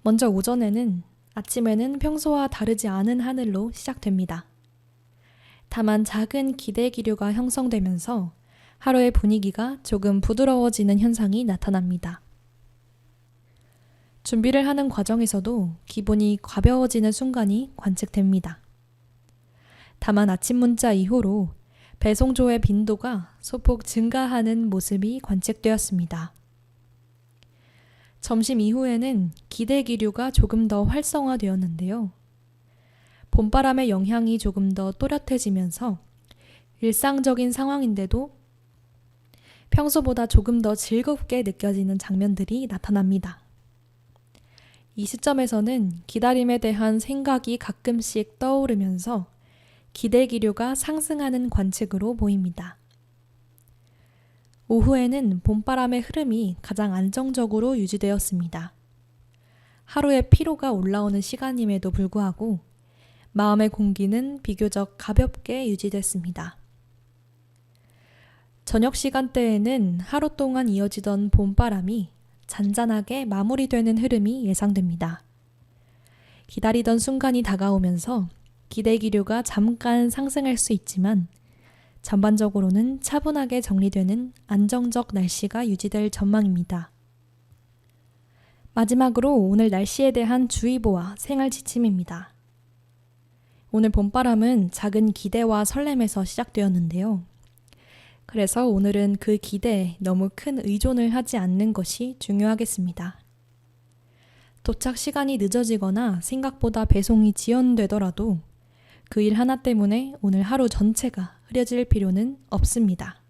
먼저 아침에는 평소와 다르지 않은 하늘로 시작됩니다. 다만 작은 기대 기류가 형성되면서 하루의 분위기가 조금 부드러워지는 현상이 나타납니다. 준비를 하는 과정에서도 기분이 가벼워지는 순간이 관측됩니다. 다만 아침 문자 이후로 배송조의 빈도가 소폭 증가하는 모습이 관측되었습니다. 점심 이후에는 기대 기류가 조금 더 활성화되었는데요. 봄바람의 영향이 조금 더 또렷해지면서 일상적인 상황인데도 평소보다 조금 더 즐겁게 느껴지는 장면들이 나타납니다. 이 시점에서는 기다림에 대한 생각이 가끔씩 떠오르면서 기대 기류가 상승하는 관측으로 보입니다. 오후에는 봄바람의 흐름이 가장 안정적으로 유지되었습니다. 하루의 피로가 올라오는 시간임에도 불구하고 마음의 공기는 비교적 가볍게 유지됐습니다. 저녁 시간대에는 하루 동안 이어지던 봄바람이 잔잔하게 마무리되는 흐름이 예상됩니다. 기다리던 순간이 다가오면서 기대 기류가 잠깐 상승할 수 있지만 전반적으로는 차분하게 정리되는 안정적 날씨가 유지될 전망입니다. 마지막으로 오늘 날씨에 대한 주의보와 생활 지침입니다. 오늘 봄바람은 작은 기대와 설렘에서 시작되었는데요. 그래서 오늘은 그 기대에 너무 큰 의존을 하지 않는 것이 중요하겠습니다. 도착 시간이 늦어지거나 생각보다 배송이 지연되더라도 그 일 하나 때문에 오늘 하루 전체가 흐려질 필요는 없습니다.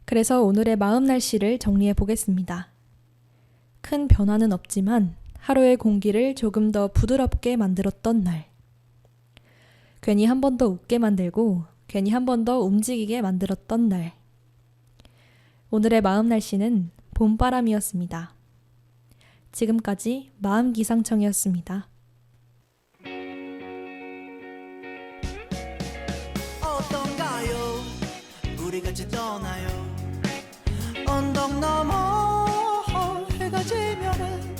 그래서 오늘의 마음 날씨를 정리해 보겠습니다. 큰 변화는 없지만 하루의 공기를 조금 더 부드럽게 만들었던 날. 괜히 한 번 더 웃게 만들고 괜히 한 번 더 움직이게 만들었던 날. 오늘의 마음 날씨는 봄바람이었습니다. 지금까지 마음기상청이었습니다. 어떤가요? 우리 같이 떠나요. 언덕 너머 해가 지면은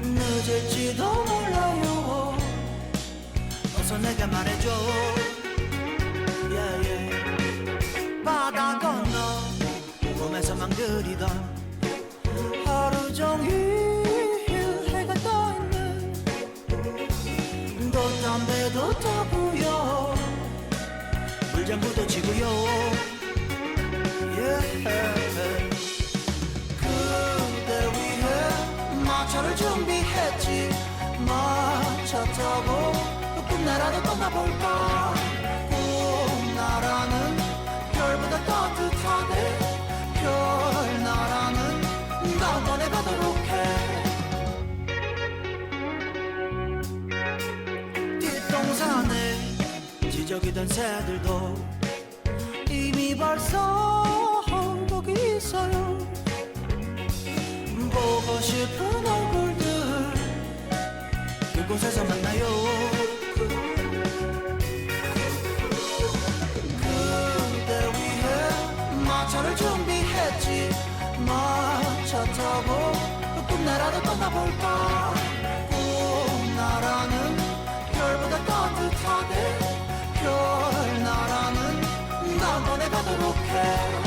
늦을지도 몰라요. 어서 내가 말해줘. yeah, yeah. 바다 건너 꿈에서만 그리던 하루 종일 해가 떠있는 돛담배도 타고요. 물장구도 치고요. yeah. 그대 위해 마차를 준비했지. 마차 타고 꿈나라도 떠나볼까. 저기던 새들도 이미 벌써 거기 있어요. 보고 싶은 얼굴들 그곳에서 만나요. 그대 위해 마차를 준비했지. 마차 타고 꿈나라로 떠나볼까. 꿈나라는 별보다 따뜻하대. 별나라는 나만에 가도록 해.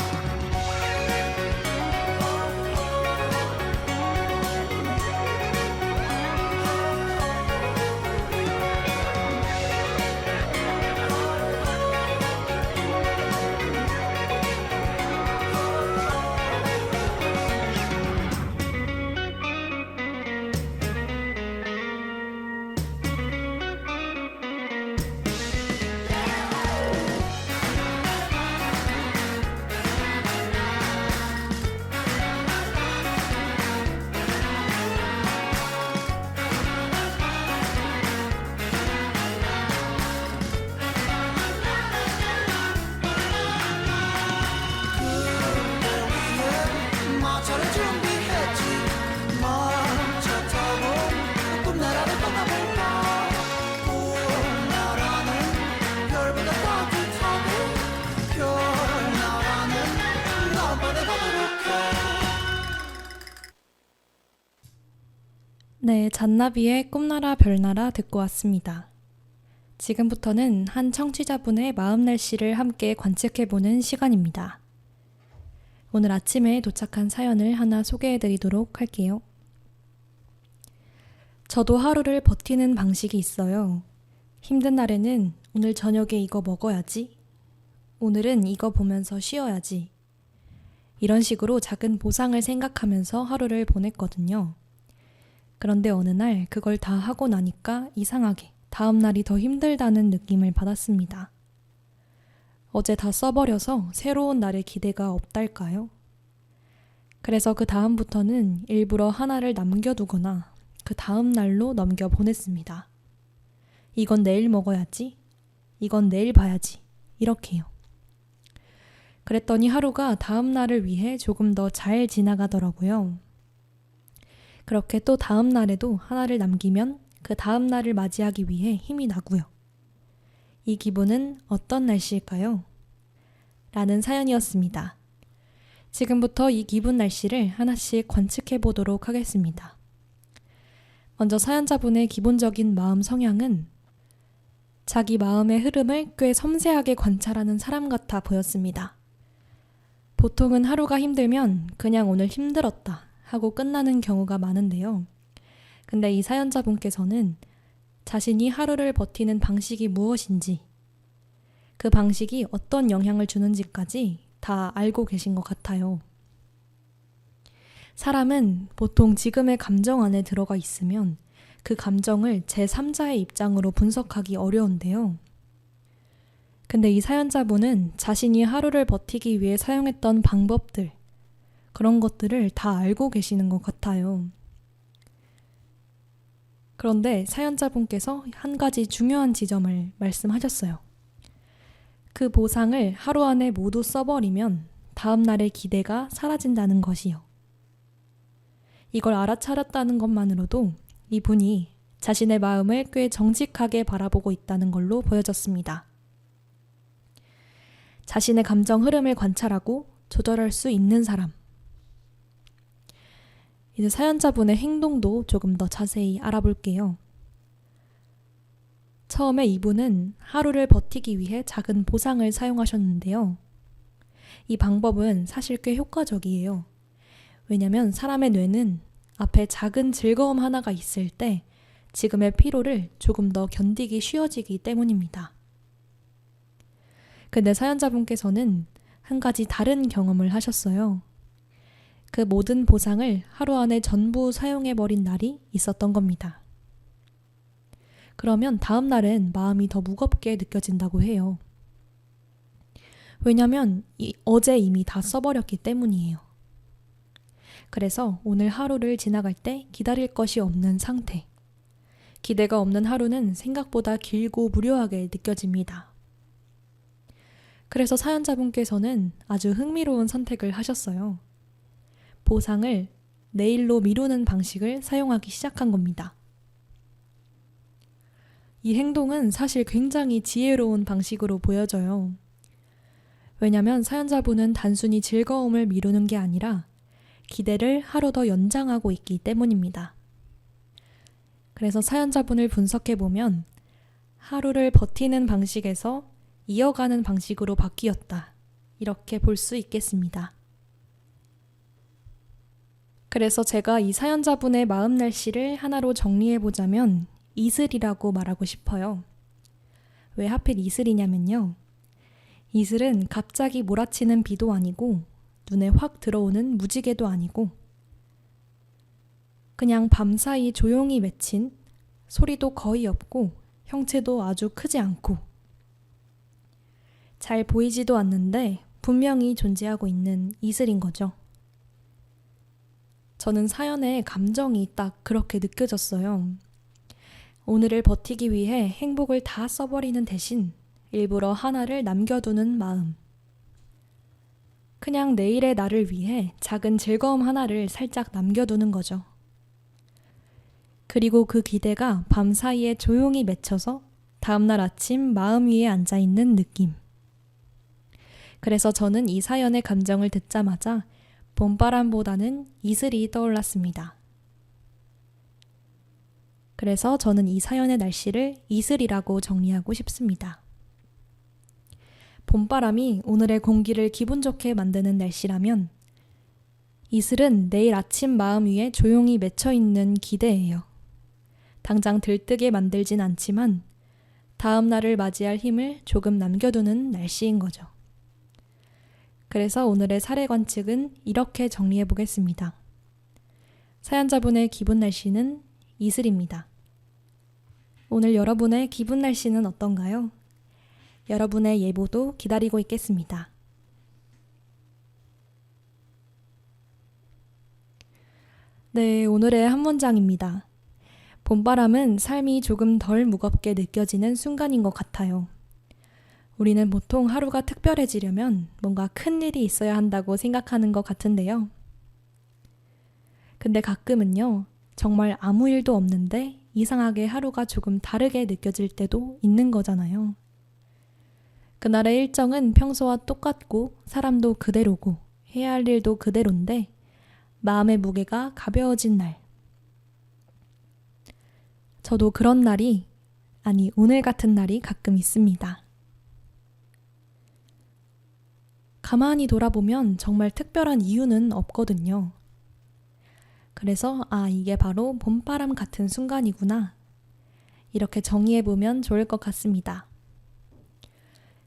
마차를 준비했지. 마차 타고 꿈나라를 떠나볼까. 꿈나라는 별보다 따뜻하고 별나라는 나만의 가도록 해. 네, 잔나비의 꿈나라 별나라 듣고 왔습니다. 지금부터는 한 청취자분의 마음 날씨를 함께 관측해보는 시간입니다. 오늘 아침에 도착한 사연을 하나 소개해드리도록 할게요. 저도 하루를 버티는 방식이 있어요. 힘든 날에는 오늘 저녁에 이거 먹어야지. 오늘은 이거 보면서 쉬어야지. 이런 식으로 작은 보상을 생각하면서 하루를 보냈거든요. 그런데 어느 날 그걸 다 하고 나니까 이상하게 다음 날이 더 힘들다는 느낌을 받았습니다. 어제 다 써버려서 새로운 날의 기대가 없달까요? 그래서 그 다음부터는 일부러 하나를 남겨두거나 그 다음 날로 넘겨 보냈습니다. 이건 내일 먹어야지. 이건 내일 봐야지. 이렇게요. 그랬더니 하루가 다음 날을 위해 조금 더 잘 지나가더라고요. 그렇게 또 다음 날에도 하나를 남기면 그 다음 날을 맞이하기 위해 힘이 나고요. 이 기분은 어떤 날씨일까요? 라는 사연이었습니다. 지금부터 이 기분 날씨를 하나씩 관측해 보도록 하겠습니다. 먼저 사연자분의 기본적인 마음 성향은 자기 마음의 흐름을 꽤 섬세하게 관찰하는 사람 같아 보였습니다. 보통은 하루가 힘들면 그냥 오늘 힘들었다 하고 끝나는 경우가 많은데요. 근데 이 사연자분께서는 자신이 하루를 버티는 방식이 무엇인지, 그 방식이 어떤 영향을 주는지까지 다 알고 계신 것 같아요. 사람은 보통 지금의 감정 안에 들어가 있으면 그 감정을 제3자의 입장으로 분석하기 어려운데요. 근데 이 사연자분은 자신이 하루를 버티기 위해 사용했던 방법들, 그런 것들을 다 알고 계시는 것 같아요. 그런데 사연자분께서 한 가지 중요한 지점을 말씀하셨어요. 그 보상을 하루 안에 모두 써버리면 다음 날의 기대가 사라진다는 것이요. 이걸 알아차렸다는 것만으로도 이분이 자신의 마음을 꽤 정직하게 바라보고 있다는 걸로 보여졌습니다. 자신의 감정 흐름을 관찰하고 조절할 수 있는 사람. 이제 사연자분의 행동도 조금 더 자세히 알아볼게요. 처음에 이분은 하루를 버티기 위해 작은 보상을 사용하셨는데요. 이 방법은 사실 꽤 효과적이에요. 왜냐면 사람의 뇌는 앞에 작은 즐거움 하나가 있을 때 지금의 피로를 조금 더 견디기 쉬워지기 때문입니다. 근데 사연자분께서는 한 가지 다른 경험을 하셨어요. 그 모든 보상을 하루 안에 전부 사용해버린 날이 있었던 겁니다. 그러면 다음 날은 마음이 더 무겁게 느껴진다고 해요. 왜냐면 어제 이미 다 써버렸기 때문이에요. 그래서 오늘 하루를 지나갈 때 기다릴 것이 없는 상태. 기대가 없는 하루는 생각보다 길고 무료하게 느껴집니다. 그래서 사연자분께서는 아주 흥미로운 선택을 하셨어요. 보상을 내일로 미루는 방식을 사용하기 시작한 겁니다. 이 행동은 사실 굉장히 지혜로운 방식으로 보여져요. 왜냐하면 사연자분은 단순히 즐거움을 미루는 게 아니라 기대를 하루 더 연장하고 있기 때문입니다. 그래서 사연자분을 분석해보면 하루를 버티는 방식에서 이어가는 방식으로 바뀌었다. 이렇게 볼 수 있겠습니다. 그래서 제가 이 사연자분의 마음 날씨를 하나로 정리해보자면 이슬이라고 말하고 싶어요. 왜 하필 이슬이냐면요. 이슬은 갑자기 몰아치는 비도 아니고 눈에 확 들어오는 무지개도 아니고 그냥 밤사이 조용히 맺힌 소리도 거의 없고 형체도 아주 크지 않고 잘 보이지도 않는데 분명히 존재하고 있는 이슬인 거죠. 저는 사연에 감정이 딱 그렇게 느껴졌어요. 오늘을 버티기 위해 행복을 다 써버리는 대신 일부러 하나를 남겨두는 마음. 그냥 내일의 나를 위해 작은 즐거움 하나를 살짝 남겨두는 거죠. 그리고 그 기대가 밤사이에 조용히 맺혀서 다음날 아침 마음 위에 앉아있는 느낌. 그래서 저는 이 사연의 감정을 듣자마자 봄바람보다는 이슬이 떠올랐습니다. 그래서 저는 이 사연의 날씨를 이슬이라고 정리하고 싶습니다. 봄바람이 오늘의 공기를 기분 좋게 만드는 날씨라면 이슬은 내일 아침 마음 위에 조용히 맺혀있는 기대예요. 당장 들뜨게 만들진 않지만 다음 날을 맞이할 힘을 조금 남겨두는 날씨인 거죠. 그래서 오늘의 사례 관측은 이렇게 정리해 보겠습니다. 사연자분의 기분 날씨는 이슬입니다. 오늘 여러분의 기분 날씨는 어떤가요? 여러분의 예보도 기다리고 있겠습니다. 네, 오늘의 한 문장입니다. 봄바람은 삶이 조금 덜 무겁게 느껴지는 순간인 것 같아요. 우리는 보통 하루가 특별해지려면 뭔가 큰 일이 있어야 한다고 생각하는 것 같은데요. 근데 가끔은요, 정말 아무 일도 없는데 이상하게 하루가 조금 다르게 느껴질 때도 있는 거잖아요. 그날의 일정은 평소와 똑같고 사람도 그대로고 해야 할 일도 그대로인데 마음의 무게가 가벼워진 날. 저도 그런 날이, 아니 오늘 같은 날이 가끔 있습니다. 가만히 돌아보면 정말 특별한 이유는 없거든요. 그래서 이게 바로 봄바람 같은 순간이구나. 이렇게 정의해보면 좋을 것 같습니다.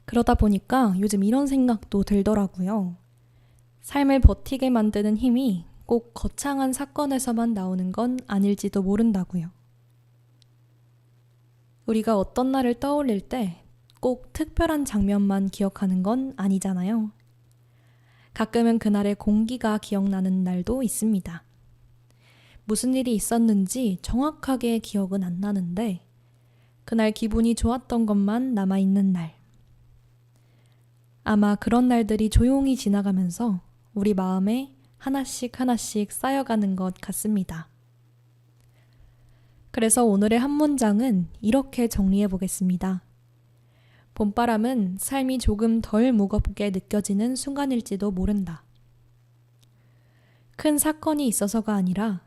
그러다 보니까 요즘 이런 생각도 들더라고요. 삶을 버티게 만드는 힘이 꼭 거창한 사건에서만 나오는 건 아닐지도 모른다고요. 우리가 어떤 날을 떠올릴 때 꼭 특별한 장면만 기억하는 건 아니잖아요. 가끔은 그날의 공기가 기억나는 날도 있습니다. 무슨 일이 있었는지 정확하게 기억은 안 나는데 그날 기분이 좋았던 것만 남아있는 날. 아마 그런 날들이 조용히 지나가면서 우리 마음에 하나씩 하나씩 쌓여가는 것 같습니다. 그래서 오늘의 한 문장은 이렇게 정리해 보겠습니다. 봄바람은 삶이 조금 덜 무겁게 느껴지는 순간일지도 모른다. 큰 사건이 있어서가 아니라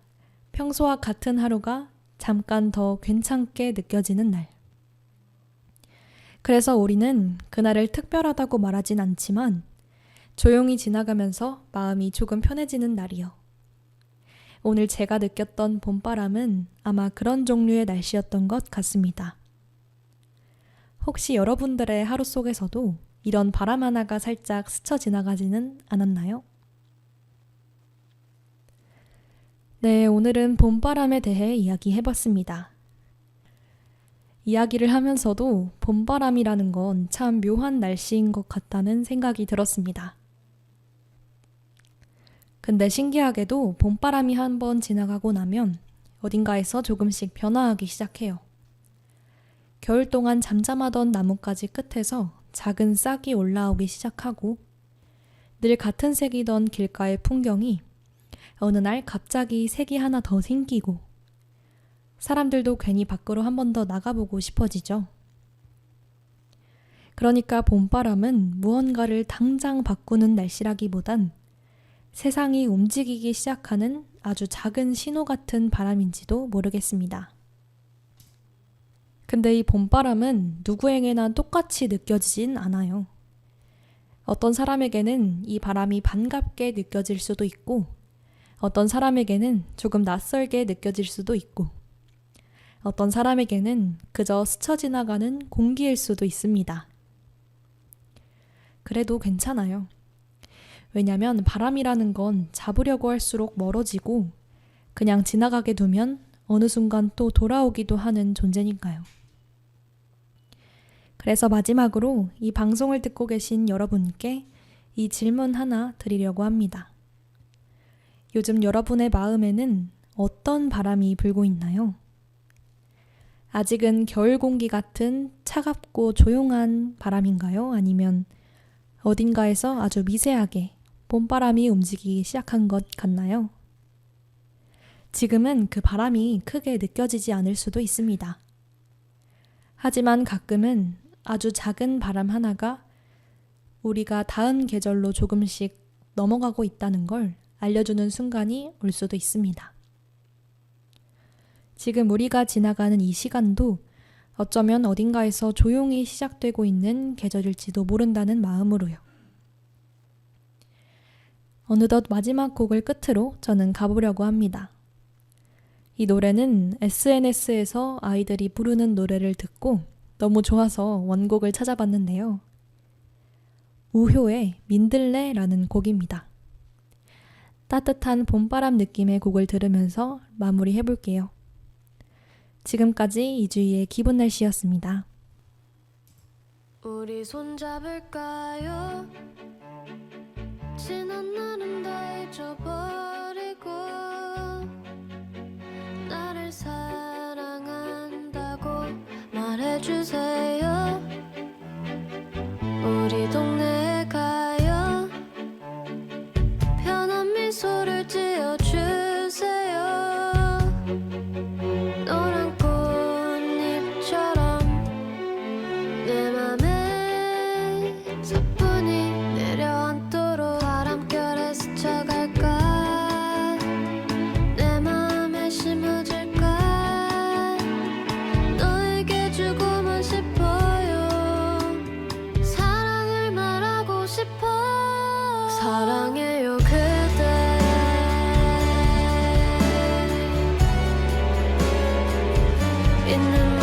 평소와 같은 하루가 잠깐 더 괜찮게 느껴지는 날. 그래서 우리는 그날을 특별하다고 말하진 않지만 조용히 지나가면서 마음이 조금 편해지는 날이요. 오늘 제가 느꼈던 봄바람은 아마 그런 종류의 날씨였던 것 같습니다. 혹시 여러분들의 하루 속에서도 이런 바람 하나가 살짝 스쳐 지나가지는 않았나요? 네, 오늘은 봄바람에 대해 이야기해봤습니다. 이야기를 하면서도 봄바람이라는 건 참 묘한 날씨인 것 같다는 생각이 들었습니다. 근데 신기하게도 봄바람이 한번 지나가고 나면 어딘가에서 조금씩 변화하기 시작해요. 겨울 동안 잠잠하던 나뭇가지 끝에서 작은 싹이 올라오기 시작하고 늘 같은 색이던 길가의 풍경이 어느 날 갑자기 색이 하나 더 생기고 사람들도 괜히 밖으로 한 번 더 나가보고 싶어지죠. 그러니까 봄바람은 무언가를 당장 바꾸는 날씨라기보단 세상이 움직이기 시작하는 아주 작은 신호 같은 바람인지도 모르겠습니다. 근데 이 봄바람은 누구에게나 똑같이 느껴지진 않아요. 어떤 사람에게는 이 바람이 반갑게 느껴질 수도 있고, 어떤 사람에게는 조금 낯설게 느껴질 수도 있고, 어떤 사람에게는 그저 스쳐 지나가는 공기일 수도 있습니다. 그래도 괜찮아요. 왜냐면 바람이라는 건 잡으려고 할수록 멀어지고 그냥 지나가게 두면 어느 순간 또 돌아오기도 하는 존재니까요. 그래서 마지막으로 이 방송을 듣고 계신 여러분께 이 질문 하나 드리려고 합니다. 요즘 여러분의 마음에는 어떤 바람이 불고 있나요? 아직은 겨울 공기 같은 차갑고 조용한 바람인가요? 아니면 어딘가에서 아주 미세하게 봄바람이 움직이기 시작한 것 같나요? 지금은 그 바람이 크게 느껴지지 않을 수도 있습니다. 하지만 가끔은 아주 작은 바람 하나가 우리가 다음 계절로 조금씩 넘어가고 있다는 걸 알려주는 순간이 올 수도 있습니다. 지금 우리가 지나가는 이 시간도 어쩌면 어딘가에서 조용히 시작되고 있는 계절일지도 모른다는 마음으로요. 어느덧 마지막 곡을 끝으로 저는 가보려고 합니다. 이 노래는 SNS에서 아이들이 부르는 노래를 듣고 너무 좋아서 원곡을 찾아봤는데요. 우효의 민들레라는 곡입니다. 따뜻한 봄바람 느낌의 곡을 들으면서 마무리해볼게요. 지금까지 이주희의 기분 날씨였습니다. 우리 손잡을까요? 지난 날은 다 잊어버리고 나를 사랑한다고 말해주세요. 우리 동네에 가요. 편한 미소를 지어주세요. 노란 꽃잎처럼 내 맘에 사뿐히 내려앉도록 바람결에 스쳐갈까. 내 맘에 심어질까. 너에게 주고만 싶어요. 사랑을 말하고 싶어. 사랑해요 그대. 있는